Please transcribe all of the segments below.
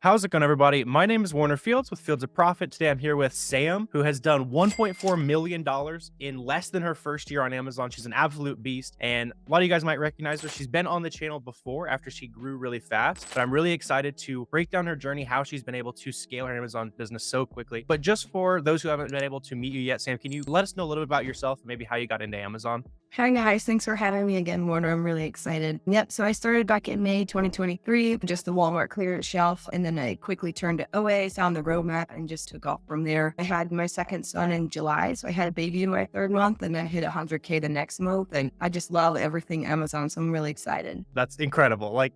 How's it going, everybody? My name is Warner Fields with Fields of Profit. Today I'm here with Sam, who has done $1.4 million in less than her first year on Amazon. She's an absolute beast, and a lot of you guys might recognize her. She's been on the channel before after she grew really fast, but I'm really excited to break down her journey, how she's been able to scale her Amazon business so quickly. But just for those who haven't been able to meet you yet, Sam, can you let us know a little bit about yourself and maybe how you got into Amazon? Hi guys, thanks for having me again, Warner. I'm really excited. Yep, so I started back in May 2023, just the Walmart clearance shelf, and then I quickly turned to OA, found the roadmap, and just took off from there. I had my second son in July, so I had a baby in my third month, and then hit 100K the next month, and I just love everything Amazon, so I'm really excited. That's incredible. Like,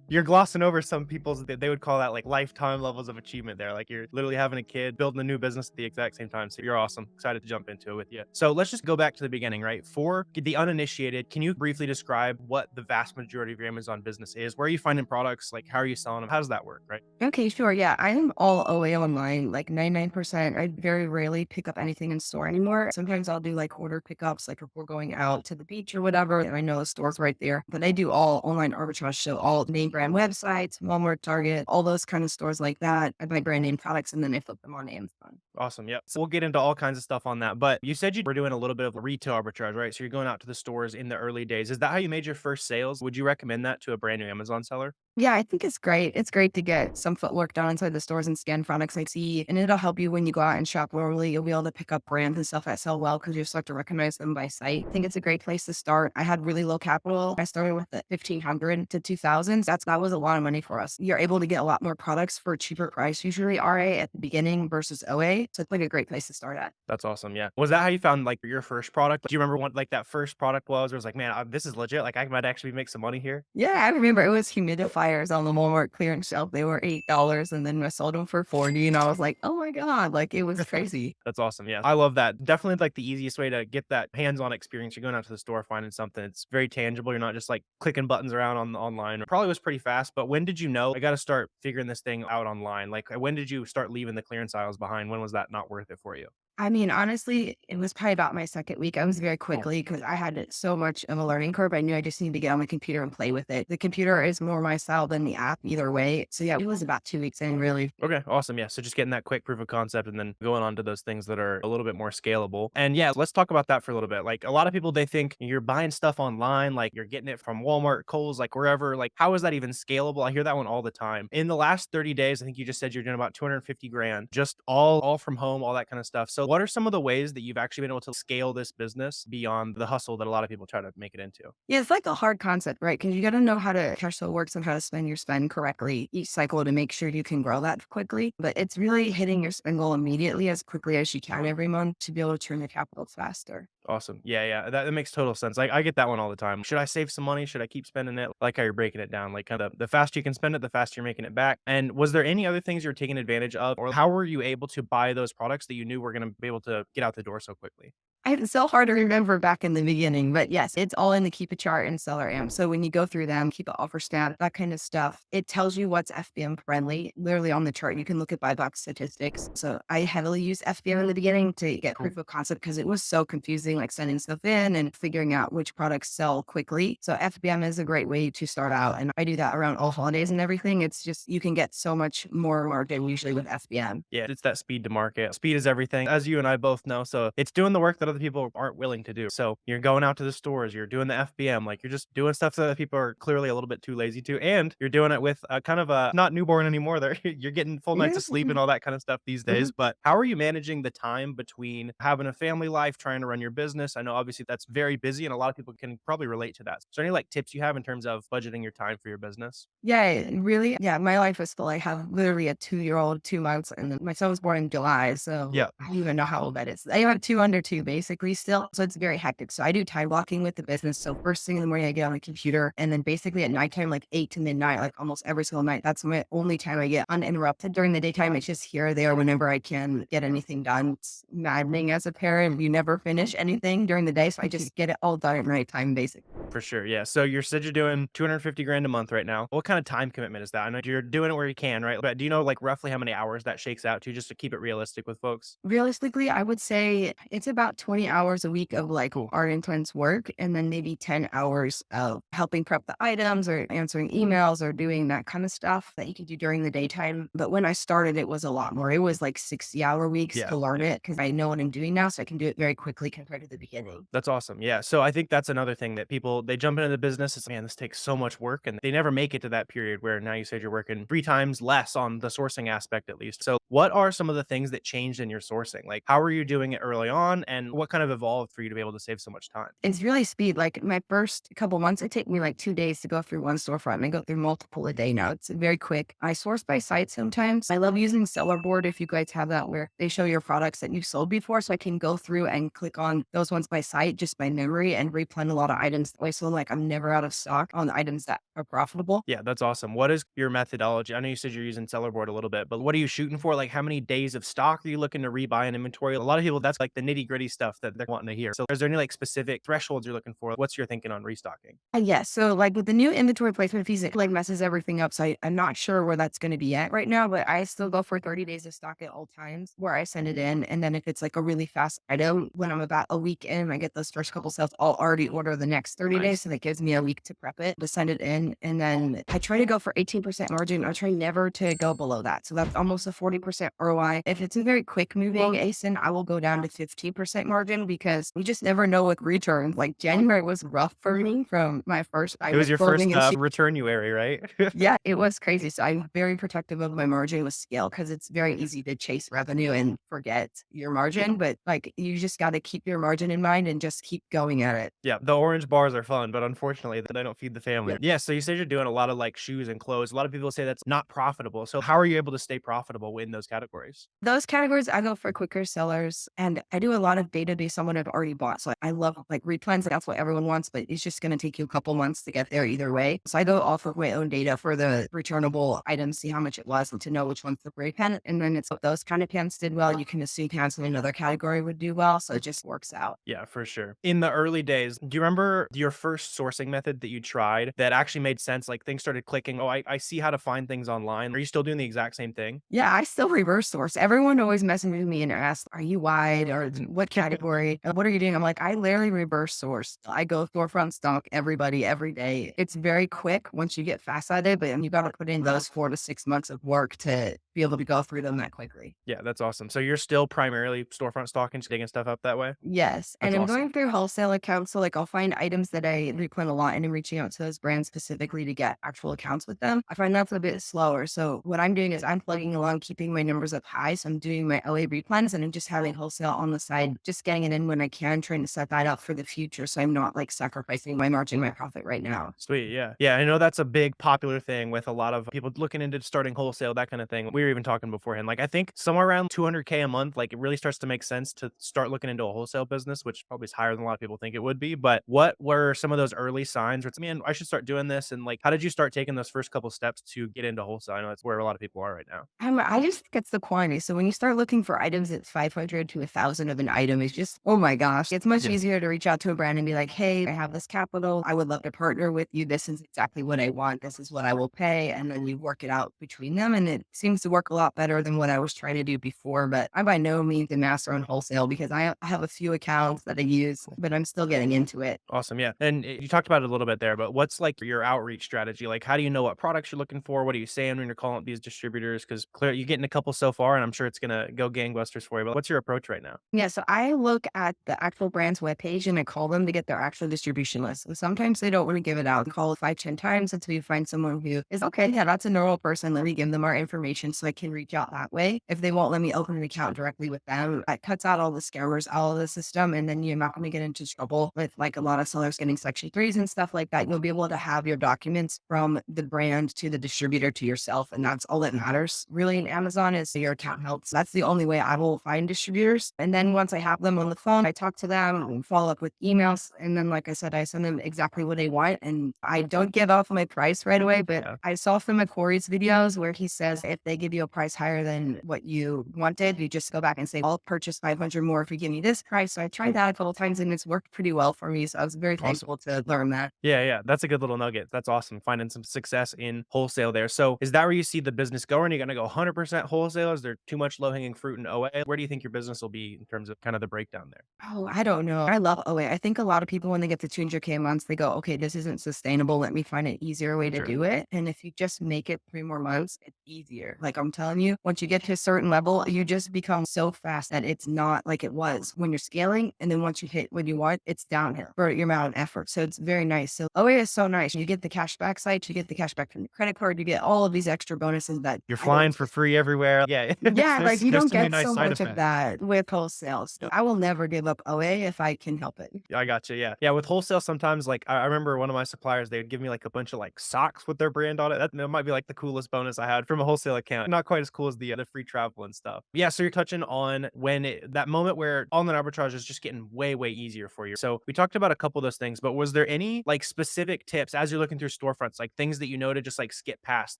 you're glossing over some people's, they would call that like lifetime levels of achievement there. Like you're literally having a kid, building a new business at the exact same time. So you're awesome. Excited to jump into it with you. So let's just go back to the beginning, right? For the uninitiated, can you briefly describe what the vast majority of your Amazon business is? Where are you finding products? Like, how are you selling them? How does that work, right? Okay, sure. Yeah, I am all OA online, like 99%. I very rarely pick up anything in store anymore. Sometimes I'll do like order pickups, like if we're going out to the beach or whatever, and I know the store's right there. But I do all online arbitrage, so all name brand websites, Walmart, Target, all those kind of stores like that. I buy brand name products and then I flip them on Amazon. Awesome. Yep. So we'll get into all kinds of stuff on that. But you said you were doing a little bit of retail arbitrage, right? So you're going out to the stores in the early days. Is that how you made your first sales? Would you recommend that to a brand new Amazon seller? Yeah, I think it's great. It's great to get some footwork done inside the stores and scan products I see. And it'll help you when you go out and shop locally. You'll be able to pick up brands and stuff that sell well because you start to recognize them by sight. I think it's a great place to start. I had really low capital. I started with the 1500 to 2000s. That was a lot of money for us. You're able to get a lot more products for a cheaper price, usually RA at the beginning versus OA. So it's like a great place to start at. That's awesome. Yeah. Was that how you found like your first product? Do you remember what like that first product was? Or it was like, man, this is legit. Like I might actually make some money here. Yeah, I remember it was humidifiers on the Walmart clearance shelf. They were $8 and then I sold them for 40 and I was like, "Oh my God," like it was crazy. That's awesome. Yeah. I love that. Definitely like the easiest way to get that hands-on experience. You're going out to the store, finding something. It's very tangible. You're not just like clicking buttons around on online. It probably was pretty fast, but when did you know I got to start figuring this thing out online? Like when did you start leaving the clearance aisles behind? When was that not worth it for you? I mean, honestly, it was probably about my second week. I was very quickly because I had so much of a learning curve. I knew I just needed to get on the computer and play with it. The computer is more my style than the app either way. So yeah, it was about 2 weeks in really. Okay, awesome. Yeah. So just getting that quick proof of concept and then going on to those things that are a little bit more scalable. And yeah, let's talk about that for a little bit. Like a lot of people, they think you're buying stuff online, like you're getting it from Walmart, Kohl's, like wherever. Like, how is that even scalable? I hear that one all the time. In the last 30 days, I think you just said you're doing about 250 grand, just all from home, all that kind of stuff. So what are some of the ways that you've actually been able to scale this business beyond the hustle that a lot of people try to make it into? Yeah, it's like a hard concept, right? Because you got to know how to cash flow works and how to spend your spend correctly each cycle to make sure you can grow that quickly. But it's really hitting your spend goal immediately as quickly as you can every month to be able to turn the capital faster. Awesome. Yeah, yeah. That makes total sense. I get that one all the time. Should I save some money? Should I keep spending it? Like how you're breaking it down. Like kind of the faster you can spend it, the faster you're making it back. And was there any other things you're taking advantage of? Or how were you able to buy those products that you knew were going to be able to get out the door so quickly? It's so hard to remember back in the beginning, but yes, it's all in the keep a chart and SellerAmp. So when you go through them, keep an offer stat, that kind of stuff, it tells you what's FBM friendly. Literally on the chart, you can look at buy box statistics. So I heavily use FBM in the beginning to get Cool. proof of concept because it was so confusing, like sending stuff in and figuring out which products sell quickly. So FBM is a great way to start out. And I do that around all holidays and everything. It's just, you can get so much more margin usually with FBM. Yeah, it's that speed to market. Speed is everything, as you and I both know. So it's doing the work that other people aren't willing to do. So you're going out to the stores, you're doing the FBM, like you're just doing stuff that people are clearly a little bit too lazy to. And you're doing it with a kind of a not newborn anymore. There, you're getting full nights Yeah. of sleep and all that kind of stuff these days. But how are you managing the time between having a family life, trying to run your business? I know obviously that's very busy and a lot of people can probably relate to that. So any like tips you have in terms of budgeting your time for your business? Yeah, really. Yeah, my life is full. I have literally a 2-year-old, 2 months, and then my son was born in July. So Yeah. I don't even know how old that is. I have two under two basically still. So it's very hectic. So I do time blocking with the business. So first thing in the morning, I get on the computer. And then basically at nighttime, like 8 to midnight, like almost every single night, that's my only time I get uninterrupted. During the daytime, it's just here or there whenever I can get anything done. It's maddening as a parent. You never finish anything during the day. So I just get it all done at night time, basically. For sure. Yeah. So you said you're doing 250 grand a month right now. What kind of time commitment is that? I know you're doing it where you can, right? But do you know like roughly how many hours that shakes out to just to keep it realistic with folks? Realistically, I would say it's about 20 hours a week of like Cool. art intense work, and then maybe 10 hours of helping prep the items or answering emails or doing that kind of stuff that you can do during the daytime. But when I started, it was a lot more. It was like 60-hour weeks Yeah. to learn it because I know what I'm doing now. So I can do it very quickly compared to the beginning. That's awesome. Yeah. So I think that's another thing that people they jump into the business. It's man, this takes so much work, and they never make it to that period where now you said you're working three times less on the sourcing aspect at least. So what are some of the things that changed in your sourcing? Like how are you doing it early on, and what kind of evolved for you to be able to save so much time? It's really speed. Like my first couple months, it take me like 2 days to go through one storefront. And I go through multiple a day now. It's very quick. I source by site sometimes. I love using Sellerboard if you guys have that where they show your products that you've sold before. So I can go through and click on those ones by site just by memory and replan a lot of items that way. So like I'm never out of stock on the items that are profitable. Yeah, that's awesome. What is your methodology? I know you said you're using Sellerboard a little bit, but what are you shooting for? Like, how many days of stock are you looking to rebuy in inventory? A lot of people, that's like the nitty gritty stuff that they're wanting to hear. So, is there any like specific thresholds you're looking for? What's your thinking on restocking? Yes. So like with the new inventory placement fees, it like messes everything up. So I'm not sure where that's going to be at right now, but I still go for 30 days of stock at all times where I send it in. And then if it's like a really fast item, when I'm about a week in, I get those first couple sales, I'll already order the next 30 days. Nice. So that gives me a week to prep it, to send it in. And then I try to go for 18% margin. I try never to go below that. So that's almost a 40% ROI. If it's a very quick moving ASIN, I will go down to 15% margin because we just never know with returns. Like January was rough for me from my first, I It was went your first clothing and returnuary, right? yeah, it was crazy. So I'm very protective of my margin with scale because it's very easy to chase revenue and forget your margin. But like you just got to keep your margin in mind and just keep going at it. Yeah, the orange bars are fun, but unfortunately, they don't feed the family. Yeah. Yeah, so you said you're doing a lot of like shoes and clothes. A lot of people say that's not profitable. So, how are you able to stay profitable in those categories? Those categories, I go for quicker sellers and I do a lot of data based on what I've already bought. So I love like replans. That's what everyone wants, but it's just going to take you a couple months to get there either way. So I go off of my own data for the returnable items, see how much it was and to know which one's the gray pen. And then it's if those kind of pants did well, you can assume pants in another category would do well. So it just works out. Yeah, for sure. In the early days, do you remember your first sourcing method that you tried that actually made sense? Like things started clicking. Oh, I see how to find things online. Are you still doing the exact same thing? Yeah, I still reverse source. Everyone always messages me and asks, "Are you wide or what category? What are you doing?" I'm like, I literally reverse source. I go storefront stock everybody every day. It's very quick once you get fast at it, but you got to put in those 4 to 6 months of work to be able to go through them that quickly. Yeah, that's awesome. So you're still primarily storefront stalking, just digging stuff up that way? Yes. And That's I'm awesome. going through wholesale accounts. So like I'll find items that I replan a lot and I'm reaching out to those brands specifically to get actual accounts with them. I find that's a bit slower. So what I'm doing is I'm plugging along, keeping my numbers up high. So I'm doing my LA replans and I'm just having wholesale on the side, just getting it in when I can, trying to set that up for the future. So I'm not like sacrificing my margin, my profit right now. Sweet. Yeah. Yeah. I know that's a big popular thing with a lot of people looking into starting wholesale, that kind of thing. We were even talking beforehand. Like, I think somewhere around 200K a month, like, it really starts to make sense to start looking into a wholesale business, which probably is higher than a lot of people think it would be. But what were some of those early signs where it's, man, I should start doing this? And like, how did you start taking those first couple steps to get into wholesale? I know that's where a lot of people are right now. I just think it's the quantity. So when you start looking for items at 500 to 1,000 of an item, it's just, oh my gosh, it's much Yeah. easier to reach out to a brand and be like, hey, I have this capital. I would love to partner with you. This is exactly what I want. This is what I will pay. And then you work it out between them. And it seems to work a lot better than what I was trying to do before. But I'm by no means a master on wholesale because I have a few accounts that I use, but I'm still getting into it. Awesome. Yeah. And you talked about it a little bit there, but what's like your outreach strategy? Like, how do you know what products you're looking for? What are you saying when you're calling up these distributors? Because clearly you're getting a couple so far, and I'm sure it's going to go gangbusters for you. But what's your approach right now? Yeah, so I look at the actual brand's webpage and I call them to get their actual distribution list. And sometimes they don't want to give it out. Call 5, 10 times until you find someone who is okay. Yeah, that's a normal person. Let me give them our information so I can reach out that way. If they won't let me open an account directly with them, that cuts out all the scammers out of the system. And then you're not going to get into trouble with like a lot of sellers getting section threes and stuff like that. You'll be able to have your documents from the brand to the distributor to yourself. And that's all that matters really in Amazon is your account helps. That's the only way I will find distributors. And then once I have them on the phone, I talk to them and follow up with emails. And then, like I said, I send them exactly what they want. And I don't give off my price right away, but Yeah. I saw from Corey's videos where he says if they give you a price higher than what you wanted, you just go back and say, I'll purchase 500 more if you give me this price. So I tried that a couple times and it's worked pretty well for me. So I was very Awesome. thankful to learn that. Yeah, yeah, that's a good little nugget. That's awesome, finding some success in wholesale there. So, is that where you see the business going? Are you gonna go 100% wholesale? Is there too much low-hanging fruit in OA? Where do you think your business will be in terms of kind of the breakdown there? Oh, I don't know. I love OA. I think a lot of people, when they get to 200K months, they go, okay, this isn't sustainable. Let me find an easier way to Sure. do it. And if you just make it 3 more months, it's easier. Like I'm telling you, once you get to a certain level, you just become so fast that it's not like it was when you're scaling. And then once you hit what you want, it's downhill for your amount of effort. So it's very nice. So OA is so nice. You get the cash back sites, you get the cash back from the credit card, you get all of these extra bonuses that You're I don't. flying for free everywhere. Yeah, Yeah, like you there's don't so many get nice so side much of effects. that with wholesale. So I will never give up OA if I can help it. I gotcha, yeah. Yeah, with wholesale, sometimes, like, I remember one of my suppliers, they would give me, like, a bunch of, like, socks with their brand on it. That might be, like, the coolest bonus I had from a wholesale account. Not quite as cool as the free travel and stuff. Yeah, so you're touching on when that moment where online arbitrage is just getting way, way easier for you. So we talked about a couple of those things, but was there any, like, specific tips as you're looking through storefronts, like, things that you know to just, like, skip past?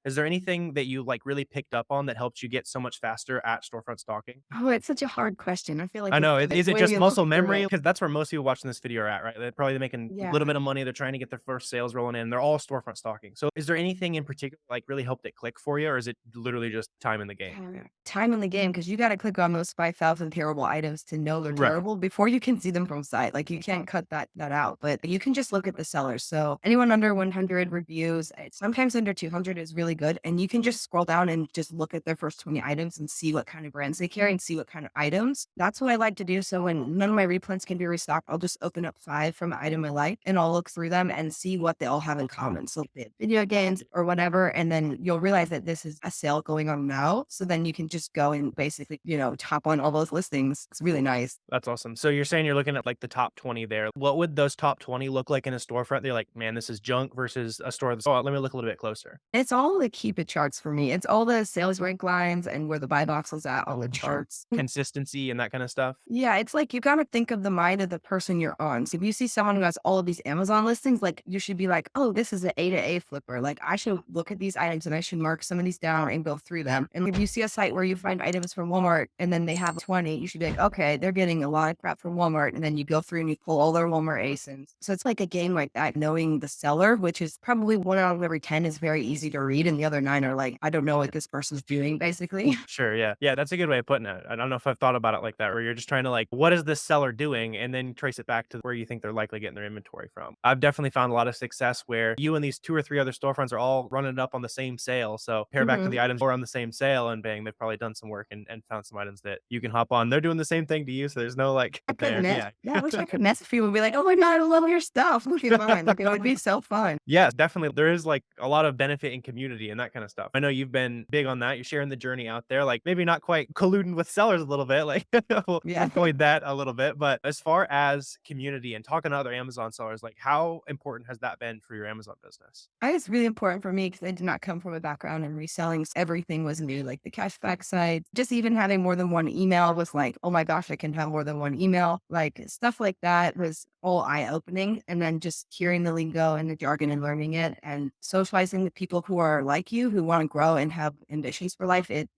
Is there anything that you, like, really picked up on that helped you get so much faster at storefront stalking? Oh, it's such a hard question. I feel like I know. it's Is it way just we look muscle through memory? it. Because that's where most people watching this video are at, right? They're probably making a little Yeah. bit of money. They're trying to get their first sales rolling in. They're all storefront stalking. So is there anything in particular like really helped it click for you, or is it literally just time in the game? Yeah. Time in the game because you got to click on those 5,000 terrible items to know they're Right. terrible before you can see them from sight. Like you can't cut that out, but you can just look at the sellers. So anyone under 100 reviews, sometimes under 200 is really good, and you can just scroll down and just look at their first 20 items and see what kind of brands they carry and see what kind of items. That's what I like to do. So when none of my reprints can be restocked, I'll just open up five from an item I like and I'll look through them and see what they all have in common. So if they have video games or whatever, and then you'll realize that this is a sale going on now. So then you can just go and basically, top on all those listings. It's really nice. That's awesome. So you're saying you're looking at like the top 20 there. What would those top 20 look like in a storefront? They're like, man, this is junk versus a store that's, oh, let me look a little bit closer. It's all the keep it charts for me. It's all the sales rank lines and where the buy box is at on the Sure. charts. Consistency and that kind of stuff. Yeah, it's like you gotta think of the mind of the person you're on. So if you see someone who has all of these Amazon listings, like you should be like, oh, this is an A to A flipper. Like I should look at these items and I should mark some of these down and go through them. And if you see a site where you find items from Walmart and then they have 20, you should be like, okay, they're getting a lot of crap from Walmart. And then you go through and you pull all their Walmart ASINs. So it's like a game like that, knowing the seller, which is probably 1 out of every 10 is very easy to read. And the other nine are like, I don't know what this person's doing, basically. Sure, yeah. Yeah, that's a good way of putting it. I don't know if I've thought about it like that, where you're just trying to like, what is this seller doing? And then trace it back to where you think they're likely getting their inventory from. I've definitely found a lot of success where you and these two or three other storefronts are all running it up on the same sale. So pair back to Mhm. the items or on the same sale and bang, they've probably done some work and found some items that you can hop on. They're doing the same thing to you. So there's no like I could there. mess. Yeah. Yeah, I wish I could mess with people and be like, "Oh my god, I love your stuff. Look at mine." Like it would be so fun. Yeah, definitely. There is like a lot of benefit in community and that kind of stuff. I know you've been big on that. You're sharing the journey out there, like maybe not quite colluding with sellers a little bit, like we'll Yeah. avoid that a little bit. But as far as community and talking to other Amazon sellers, like how important has that been for your Amazon business? It's really important for me because I did not come from a background in reselling. So everything was new, like the cashback site. Just even having more than one email was like, oh my gosh, I can have more than one email. Like stuff like that was all eye opening. And then just hearing the lingo and the jargon and learning it and socializing with people who are like you, who want to grow and have ambitions for life, it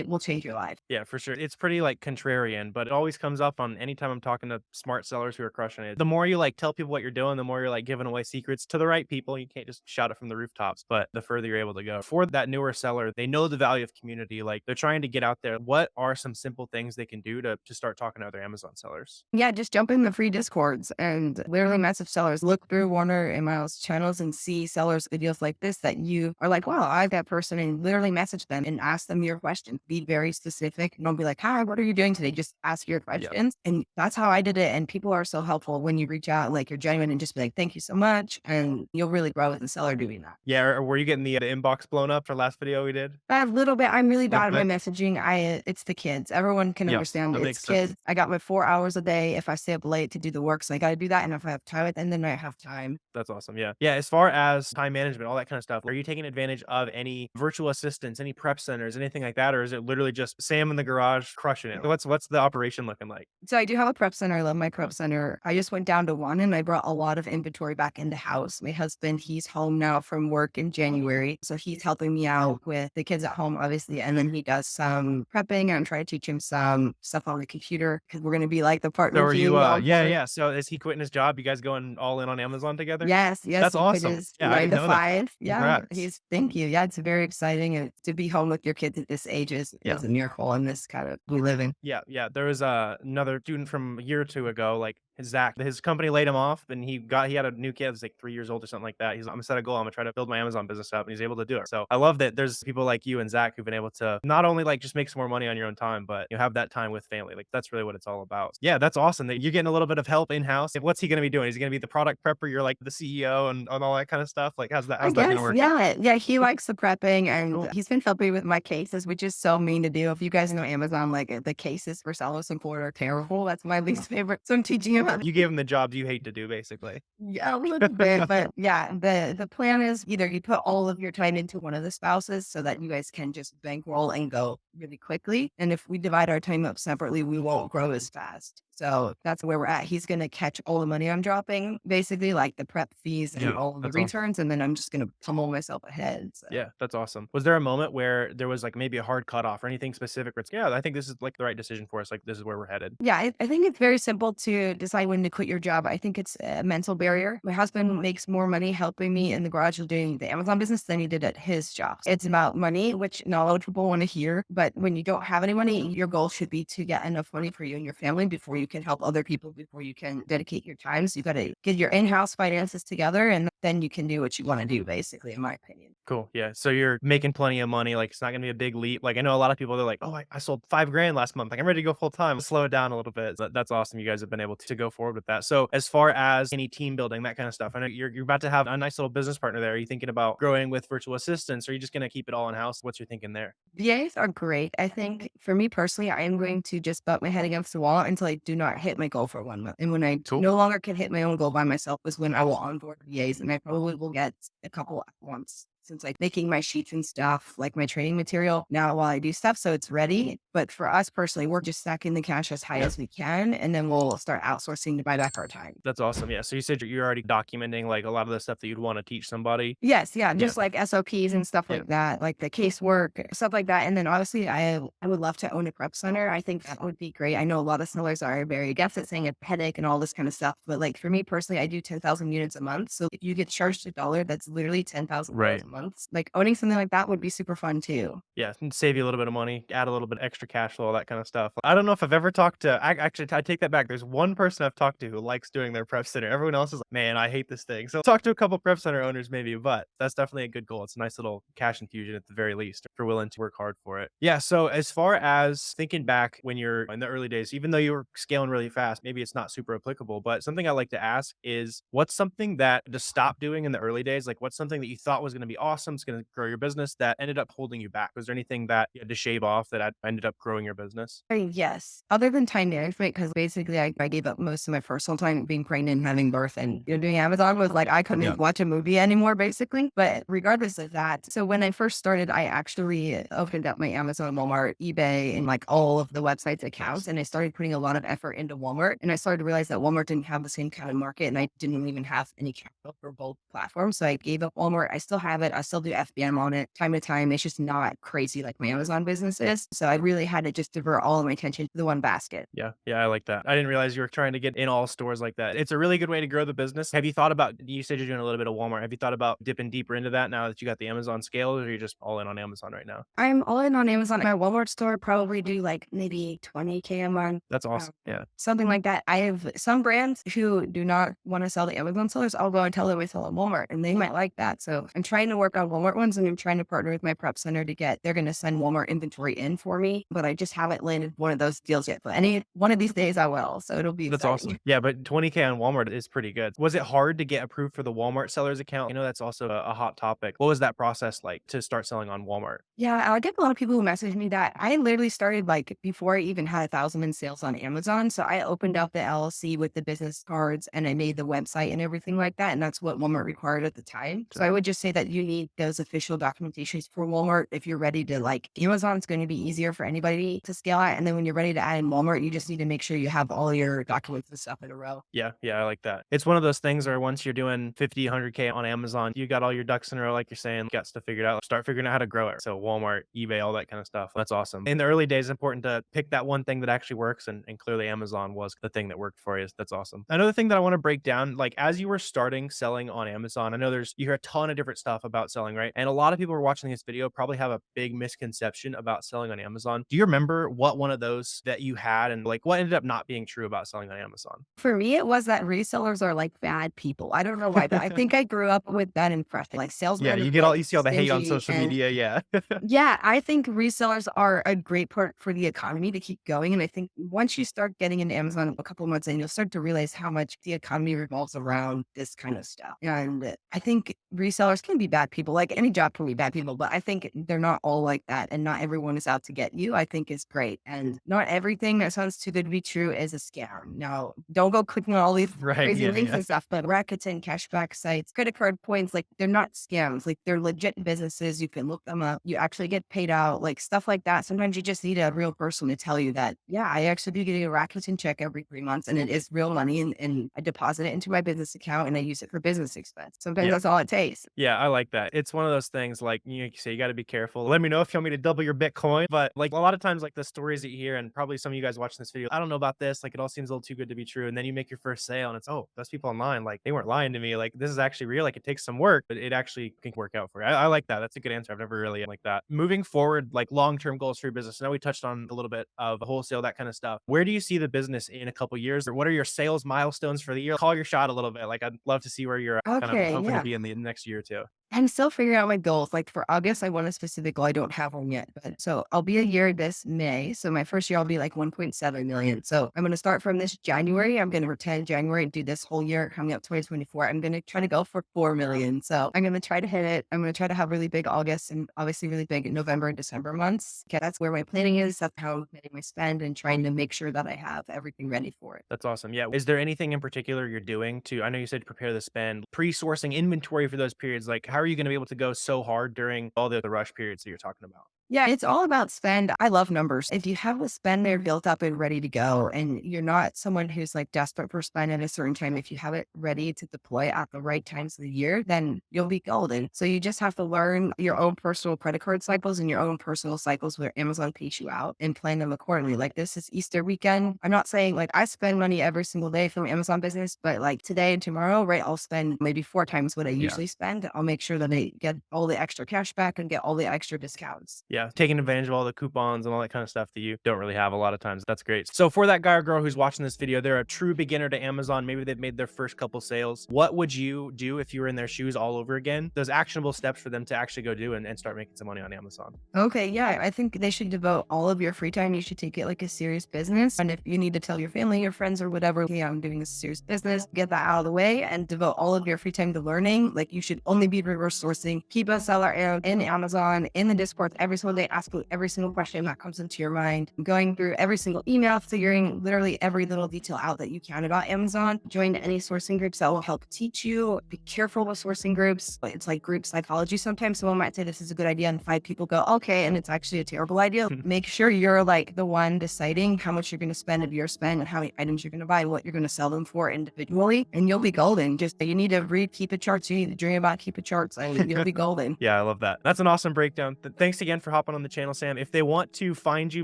will change your life. Yeah, for sure. It's pretty like contrarian, but it always comes up on anytime I'm talking to smart sellers who are crushing it. The more you like tell people what you're doing, the more you're like giving away secrets to the right people. You can't just shout it from the rooftops, but the further you're able to go. For that newer seller, they know the value of community. Like they're trying to get out there. What are some simple things they can do to start talking to other Amazon sellers? Yeah, just jump in the free discords and literally message sellers. Look through Warner and Miles channels and see sellers videos like this that you are like, wow, I have that person, and literally message them and ask them your question. Be very specific. Don't be like, hi, what are you doing today? Just ask your Yeah. questions. And that's how I did it. And people are so helpful when you reach out, like you're genuine and just be like, thank you so much. And you'll really grow as a seller doing that. Yeah. Or were you getting the inbox blown up for last video we did? A little bit. I'm really bad at my Okay. messaging. It's the kids. Everyone can Yeah. understand That it's makes sense. kids. I got my 4 hours a day if I stay up late to do the work. So I got to do that. And if I have time at the end of the night, I have time. That's awesome. Yeah. Yeah. As far as time management, all that kind of stuff, are you taking advantage of any virtual assistants, any prep centers, anything like that? Or is it literally just Sam in the garage crushing it? What's the operation looking like? So I do have a prep center. I love my prep center. I just went down to one and I brought a lot of inventory back into house. My husband, he's home now from work in January. So he's helping me out with the kids at home, obviously. And then he does some prepping and I'm trying to teach him some stuff on the computer because we're going to be be like the So partner are you, being on yeah, board. yeah. So is he quitting his job? You guys going all in on Amazon together? Yes, yes, That's he quit awesome. his Yeah, I 9 didn't to know that. 5. Yeah, Congrats. he's thank you. Yeah, it's very exciting, and to be home with your kids at this age Yeah. is a miracle in this kind of we live in. Yeah, yeah. There was, another student from a year or 2 ago, like, Zach, his company laid him off, and he had a new kid that's, like, 3 years old or something like that. He's, "I'm gonna set a goal. I'm gonna try to build my Amazon business up," and he's able to do it. So, I love that there's people like you and Zach who've been able to not only, like, just make some more money on your own time, but, you have that time with family. Like, that's really what it's all about. Yeah, that's awesome that you're getting a little bit of help in-house. What's he gonna be doing? Is he gonna be the product prepper? You're, like, the CEO and all that kinda stuff? Like, I how's that gonna guess, work? yeah. Yeah, he likes the prepping and Cool. he's been helping me with my cases, which is so mean to do. If you guys know Amazon, like the cases for sellers support are terrible. That's my least favorite. So I'm teaching him how to You gave him the jobs you hate to do, basically. yeah, a little bit, but yeah, the plan is either you put all of your time into one of the spouses so that you guys can just bankroll and go really quickly. And if we divide our time up separately, we won't grow as fast. So that's where we're at. He's going to catch all the money I'm dropping, basically like the prep fees and Yeah, all of the that's awesome. returns. And then I'm just going to pummel myself ahead. So Yeah, that's awesome. Was there a moment where there was, like, maybe a hard cutoff or anything specific where it's, "Yeah, I think this is, like, the right decision for us, like, this is where we're headed." yeah, I think it's very simple to decide when to quit your job. I think it's a mental barrier. My husband makes more money helping me in the garage doing the Amazon business than he did at his job. It's about money, which not a lot of people want to hear. But when you don't have any money, your goal should be to get enough money for you and your family before you can help other people, before you can dedicate your time. So you got to get your in-house finances together and then you can do what you want to do, basically, in my opinion. Cool, yeah, so you're making plenty of money, like, it's not gonna be a big leap. Like, I know a lot of people, they're like, "Oh, I sold 5 grand last month, like, I'm ready to go full time." Slow it down a little bit. That's awesome you guys have been able to go forward with that. So, as far as any team building, that kinda stuff, I know you're about to have a nice little business partner there. Are you thinking about growing with virtual assistants, or are you just gonna keep it all in-house? What's your thinking there? VAs are great. I think for me personally, I am going to just butt my head against the wall until I do not hit my goal for 1 month. And when I Cool. no longer can hit my own goal by myself is when I will onboard VAs. And I probably will get a couple at once since like making my sheets and stuff, like my training material now while I do stuff. So it's ready. But for us personally, we're just stacking the cash as high Yeah. as we can. And then we'll start outsourcing to buy back our time. That's awesome, yeah, so you said you're already documenting, like, a lot of the stuff that you'd wanna teach somebody? Yes, yeah, Yeah, just like SOPs and stuff yeah. like that, like the casework, stuff like that. And then obviously I would love to own a prep center. I think that would be great. I know a lot of sellers are very against it, saying a headache and all this kind of stuff. But like for me personally, I do 10,000 units a month. So if you get charged $1, that's literally $10,000 Right. a month. Like owning something like that would be super fun too. Yeah, and save you a little bit of money, add a little bit extra cash flow, all that kinda stuff. I don't know if I've ever talked to actually, I take that back. There's one person I've talked to who likes doing their prep center. Everyone else is like, "Man, I hate this thing." So talk to a couple prep center owners maybe, but that's definitely a good goal. It's a nice little cash infusion at the very least if you're willing to work hard for it. Yeah, so as far as thinking back when you're in the early days, even though you were scaling really fast, maybe it's not super applicable, but something I like to ask is what's something that to stop doing in the early days? Like, what's something that you thought was gonna be awesome, it's gonna grow your business that ended up holding you back? Was there anything that you had to shave off that had ended up growing your business? I mean, yes. Other than time management, because basically I gave up most of my personal time being pregnant and having birth and doing Amazon was like I couldn't Yeah. watch a movie anymore, basically. But regardless of that, so when I first started, I actually opened up my Amazon, Walmart, eBay, and like all of the websites accounts. Nice. And I started putting a lot of effort into Walmart. And I started to realize that Walmart didn't have the same kind of market and I didn't even have any capital for both platforms. So I gave up Walmart. I still have it. I still do FBM on it time to time. It's just not crazy like my Amazon business is. So I really had to just divert all of my attention to the one basket. Yeah, yeah, I like that. I didn't realize you were trying to get in all stores like that. It's a really good way to grow the business. Have you thought about you said you're doing a little bit of Walmart. Have you thought about dipping deeper into that now that you got the Amazon scale, or you're just all in on Amazon right now? I'm all in on Amazon. My Walmart store probably do like maybe 20K a month. That's awesome. Yeah. Something like that. I have some brands who do not want to sell to Amazon sellers. I'll go and tell them we sell at Walmart and they might like that. So I'm trying to work on Walmart ones and I'm trying to partner with my prep center to get, they're going to send Walmart inventory in for me, but I just haven't landed one of those deals yet. But any one of these days I will. So it'll be That's awesome. exciting. Yeah, but 20K on Walmart is pretty good. Was it hard to get approved for the Walmart sellers account? You know, that's also a hot topic. What was that process like to start selling on Walmart? Yeah, I get a lot of people who message me that I literally started like before I even had 1,000 in sales on Amazon. So I opened up the LLC with the business cards and I made the website and everything like that. And that's what Walmart required at the time. So I would just say that you need those official documentations for Walmart. If you're ready to like Amazon, it's going to be easier for anybody to scale it. And then when you're ready to add in Walmart, you just need to make sure you have all your documents and stuff in a row. Yeah, yeah, I like that. It's one of those things where once you're doing 50, 100K on Amazon, you got all your ducks in a row, like you're saying, got stuff figured out. Start figuring out how to grow it. So Walmart, eBay, all that kind of stuff. That's awesome. In the early days, it's important to pick that one thing that actually works. And clearly Amazon was the thing that worked for you. That's awesome. Another thing that I want to break down, like as you were starting selling on Amazon, I know you hear a ton of different stuff about selling, right? And a lot of people who are watching this video probably have a big misconception about selling on Amazon. Do you remember what one of those that you had and like what ended up not being true about selling on Amazon? For me, it was that resellers are like bad people. I don't know why, but I think I grew up with that impression. Like Yeah, salesmen are you like see all the hate on stingy social and media. Yeah. yeah, I think resellers are a great part for the economy to keep going. And I think once you start getting into Amazon a couple months in, you'll start to realize how much the economy revolves around this kind of stuff. And I think resellers can be bad people. Like any job can be bad people, but I think they're not all like that. And not everyone is out to get you, I think is great. And not everything that sounds too good to be true is a scam. Now, don't go clicking on all these Right. crazy Yeah. links Yeah. and stuff, but Rakuten cashback sites, credit card points, like they're not scams. Like they're legit businesses. You can look them up. You actually get paid out, like stuff like that. Sometimes you just need a real person to tell you that, yeah, I actually do get a Rakuten check every 3 months and it is real money and I deposit it into my business account and I use it for business expense. Sometimes Yeah. that's all it takes. Yeah, I like that. It's one of those things like you say you got to be careful. Let me know if you want me to double your Bitcoin. But like a lot of times, like the stories that you hear, and probably some of you guys watching this video, I don't know about this. Like it all seems a little too good to be true. And then you make your first sale, and it's those people online, like they weren't lying to me. Like this is actually real. Like it takes some work, but it actually can work out for you. I like that. That's a good answer. I've never really like that. Moving forward, like long term goals for your business. I know we touched on a little bit of wholesale, that kind of stuff. Where do you see the business in a couple years, or what are your sales milestones for the year? Call your shot a little bit. Like I'd love to see where you're kind of Okay. hoping to Yeah. be in the next year or two. I'm still figuring out my goals. Like for August, I want a specific goal. I don't have one yet, but so I'll be a year this May. So my first year, I'll be like 1.7 million. So I'm going to start from this January. I'm going to pretend January and do this whole year coming up 2024. I'm going to try to go for 4 million. So I'm going to try to hit it. I'm going to try to have really big August and obviously really big November and December months. Okay, that's where my planning is. That's how I'm planning my spend and trying to make sure that I have everything ready for it. That's awesome. Yeah. Is there anything in particular you're doing I know you said prepare the spend, pre-sourcing inventory for those periods? Like, how are you going to be able to go so hard during all the rush periods that you're talking about? Yeah, it's all about spend. I love numbers. If you have a spend there built up and ready to go, and you're not someone who's like desperate for spend at a certain time, if you have it ready to deploy at the right times of the year, then you'll be golden. So you just have to learn your own personal credit card cycles and your own personal cycles where Amazon pays you out and plan them accordingly. Like this is Easter weekend. I'm not saying like I spend money every single day from Amazon business, but like today and tomorrow, right, I'll spend maybe 4 times what I Yeah. usually spend. I'll make sure that I get all the extra cash back and get all the extra discounts. Yeah, taking advantage of all the coupons and all that kind of stuff that you don't really have a lot of times. That's great. So for that guy or girl who's watching this video, they're a true beginner to Amazon. Maybe they've made their first couple sales. What would you do if you were in their shoes all over again? Those actionable steps for them to actually go do and start making some money on Amazon. Okay, yeah, I think they should devote all of your free time. You should take it like a serious business. And if you need to tell your family, your friends, or whatever, okay, I'm doing this serious business, get that out of the way and devote all of your free time to learning. Like you should only be reverse sourcing. Keep a seller amp in Amazon, in the Discord every single day. Ask every single question that comes into your mind. Going through every single email, figuring literally every little detail out that you can about Amazon. Join any sourcing groups that will help teach you. Be careful with sourcing groups. It's like group psychology. Sometimes someone might say this is a good idea and 5 people go, okay, and it's actually a terrible idea. Make sure you're like the one deciding how much you're going to spend of your spend and how many items you're going to buy and what you're going to sell them for individually. And you'll be golden. Just you need to read Keep It Charts. You need to dream about Keep It Charts and you'll be golden. Yeah, I love that. That's an awesome breakdown. Thanks again for hopping on the channel, Sam. If they want to find you,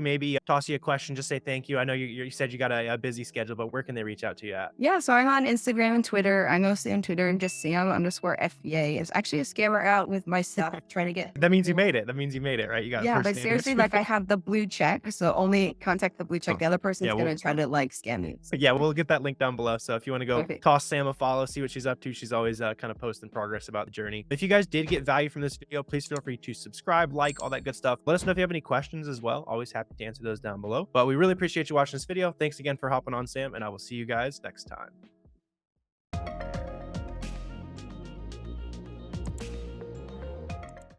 maybe toss you a question, just say thank you. I know you said you got a busy schedule, but where can they reach out to you at? Yeah, so I'm on Instagram and Twitter. I'm mostly on Twitter and just Sam_FBA. It's actually a scammer out with my stuff trying to get. That means you made it. That means you made it, right? You got Yeah, first but name. seriously, like I have the blue check, so only contact the blue check. The other person's Yeah, gonna try to like scam you. Yeah, we'll get that link down below. So if you want to go Okay. toss Sam a follow, see what she's up to. She's always kind of posting progress about the journey. If you guys did get value from this video, please feel free to subscribe, like, all that good stuff. Let us know if you have any questions as well. Always happy to answer those down below. But we really appreciate you watching this video. Thanks again for hopping on, Sam, and I will see you guys next time.